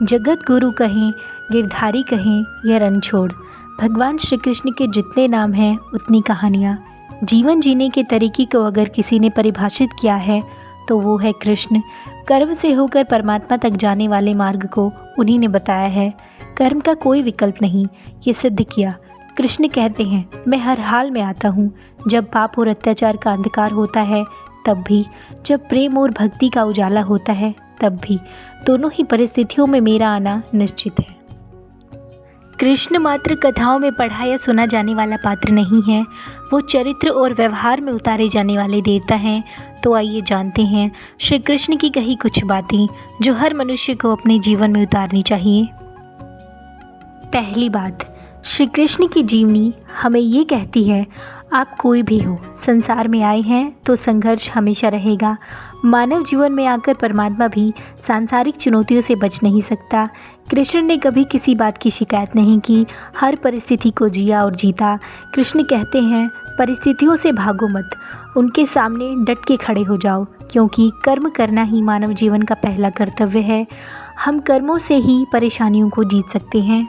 जगत गुरु कहें, गिरधारी कहें या रणछोड़, भगवान श्री कृष्ण के जितने नाम हैं उतनी कहानियाँ। जीवन जीने के तरीके को अगर किसी ने परिभाषित किया है तो वो है कृष्ण। कर्म से होकर परमात्मा तक जाने वाले मार्ग को उन्हीं ने बताया है। कर्म का कोई विकल्प नहीं, ये सिद्ध किया। कृष्ण कहते हैं, मैं हर हाल में आता हूँ। जब पाप और अत्याचार का अंधकार होता है तब भी, जब प्रेम और भक्ति का उजाला होता है तब भी, दोनों ही परिस्थितियों में मेरा आना निश्चित है। कृष्ण मात्र कथाओं में पढ़ा या सुना जाने वाला पात्र नहीं है, वो चरित्र और व्यवहार में उतारे जाने वाले देवता हैं। तो आइए जानते हैं श्री कृष्ण की कही कुछ बातें जो हर मनुष्य को अपने जीवन में उतारनी चाहिए। पहली बात, श्री कृष्ण की जीवनी हमें ये कहती है, आप कोई भी हो, संसार में आए हैं तो संघर्ष हमेशा रहेगा। मानव जीवन में आकर परमात्मा भी सांसारिक चुनौतियों से बच नहीं सकता। कृष्ण ने कभी किसी बात की शिकायत नहीं की, हर परिस्थिति को जिया और जीता। कृष्ण कहते हैं, परिस्थितियों से भागो मत, उनके सामने डट के खड़े हो जाओ, क्योंकि कर्म करना ही मानव जीवन का पहला कर्तव्य है। हम कर्मों से ही परेशानियों को जीत सकते हैं।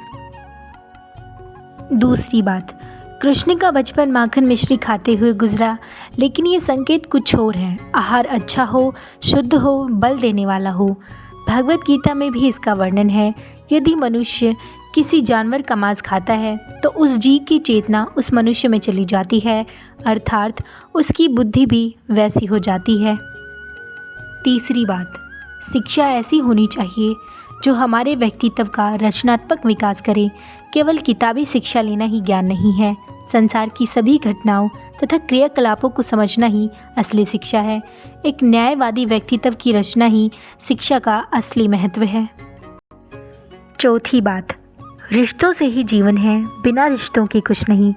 दूसरी बात, कृष्ण का बचपन माखन मिश्री खाते हुए गुजरा, लेकिन ये संकेत कुछ और हैं। आहार अच्छा हो, शुद्ध हो, बल देने वाला हो। भगवत गीता में भी इसका वर्णन है। यदि मनुष्य किसी जानवर का मांस खाता है तो उस जीव की चेतना उस मनुष्य में चली जाती है, अर्थात उसकी बुद्धि भी वैसी हो जाती है। तीसरी बात, शिक्षा ऐसी होनी चाहिए जो हमारे व्यक्तित्व का रचनात्मक विकास करे। केवल किताबी शिक्षा लेना ही ज्ञान नहीं है। संसार की सभी घटनाओं तथा क्रियाकलापों को समझना ही असली शिक्षा है। एक न्यायवादी व्यक्तित्व की रचना ही शिक्षा का असली महत्व है। चौथी बात, रिश्तों से ही जीवन है, बिना रिश्तों के कुछ नहीं।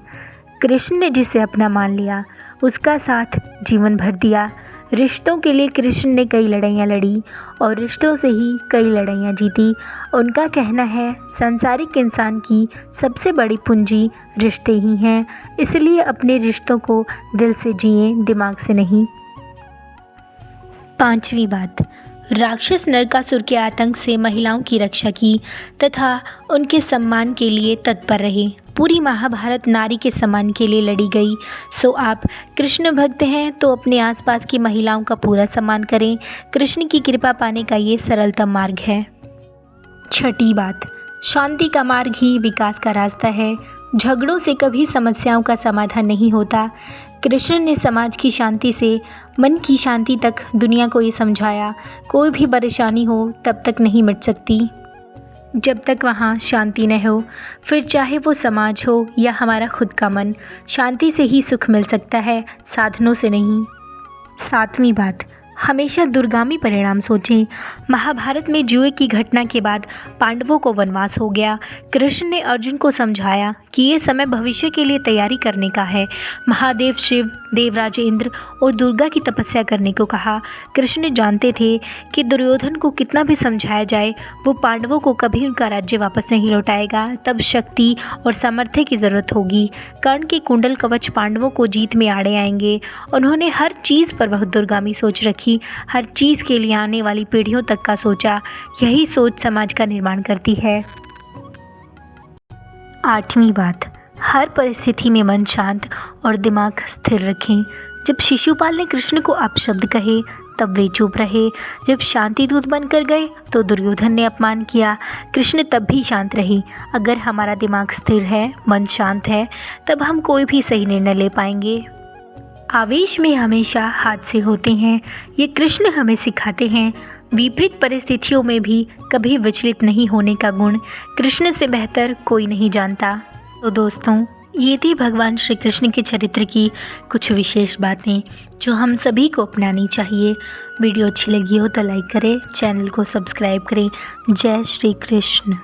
कृष्ण ने जिसे अपना मान लिया उसका साथ जीवन भर दिया। रिश्तों के लिए कृष्ण ने कई लड़ाइयाँ लड़ी और रिश्तों से ही कई लड़ाइयाँ जीती। उनका कहना है, सांसारिक इंसान की सबसे बड़ी पूंजी रिश्ते ही हैं, इसलिए अपने रिश्तों को दिल से जिए, दिमाग से नहीं। पांचवी बात, राक्षस नरकासुर के आतंक से महिलाओं की रक्षा की तथा उनके सम्मान के लिए तत्पर रहे। पूरी महाभारत नारी के सम्मान के लिए लड़ी गई। सो आप कृष्ण भक्त हैं तो अपने आसपास की महिलाओं का पूरा सम्मान करें। कृष्ण की कृपा पाने का ये सरलतम मार्ग है। छठी बात, शांति का मार्ग ही विकास का रास्ता है। झगड़ों से कभी समस्याओं का समाधान नहीं होता। कृष्ण ने समाज की शांति से मन की शांति तक दुनिया को ये समझाया, कोई भी परेशानी हो तब तक नहीं मिट सकती जब तक वहाँ शांति न हो। फिर चाहे वो समाज हो या हमारा खुद का मन, शांति से ही सुख मिल सकता है, साधनों से नहीं। सातवीं बात, हमेशा दूरगामी परिणाम सोचें। महाभारत में जुए की घटना के बाद पांडवों को वनवास हो गया। कृष्ण ने अर्जुन को समझाया कि ये समय भविष्य के लिए तैयारी करने का है। महादेव शिव, देवराज इंद्र और दुर्गा की तपस्या करने को कहा। कृष्ण जानते थे कि दुर्योधन को कितना भी समझाया जाए, वो पांडवों को कभी उनका राज्य वापस नहीं लौटाएगा। तब शक्ति और सामर्थ्य की ज़रूरत होगी। कर्ण के कुंडल कवच पांडवों को जीत में आड़े आएंगे। उन्होंने हर चीज़ पर बहुत दूरगामी सोच रखी, हर चीज़ के लिए आने वाली पीढ़ियों तक का सोचा। यही सोच समाज का निर्माण करती है। आठवीं बात, हर परिस्थिति में मन शांत और दिमाग स्थिर रखें। जब शिशुपाल ने कृष्ण को अपशब्द कहे तब वे चुप रहे। जब शांति दूत बनकर गए तो दुर्योधन ने अपमान किया, कृष्ण तब भी शांत रहे। अगर हमारा दिमाग स्थिर है, मन शांत है, तब हम कोई भी सही निर्णय ले पाएंगे। आवेश में हमेशा हादसे होते हैं, ये कृष्ण हमें सिखाते हैं। विपरीत परिस्थितियों में भी कभी विचलित नहीं होने का गुण कृष्ण से बेहतर कोई नहीं जानता। तो दोस्तों, ये थी भगवान श्री कृष्ण के चरित्र की कुछ विशेष बातें जो हम सभी को अपनानी चाहिए। वीडियो अच्छी लगी हो तो लाइक करें, चैनल को सब्सक्राइब करें। जय श्री कृष्ण।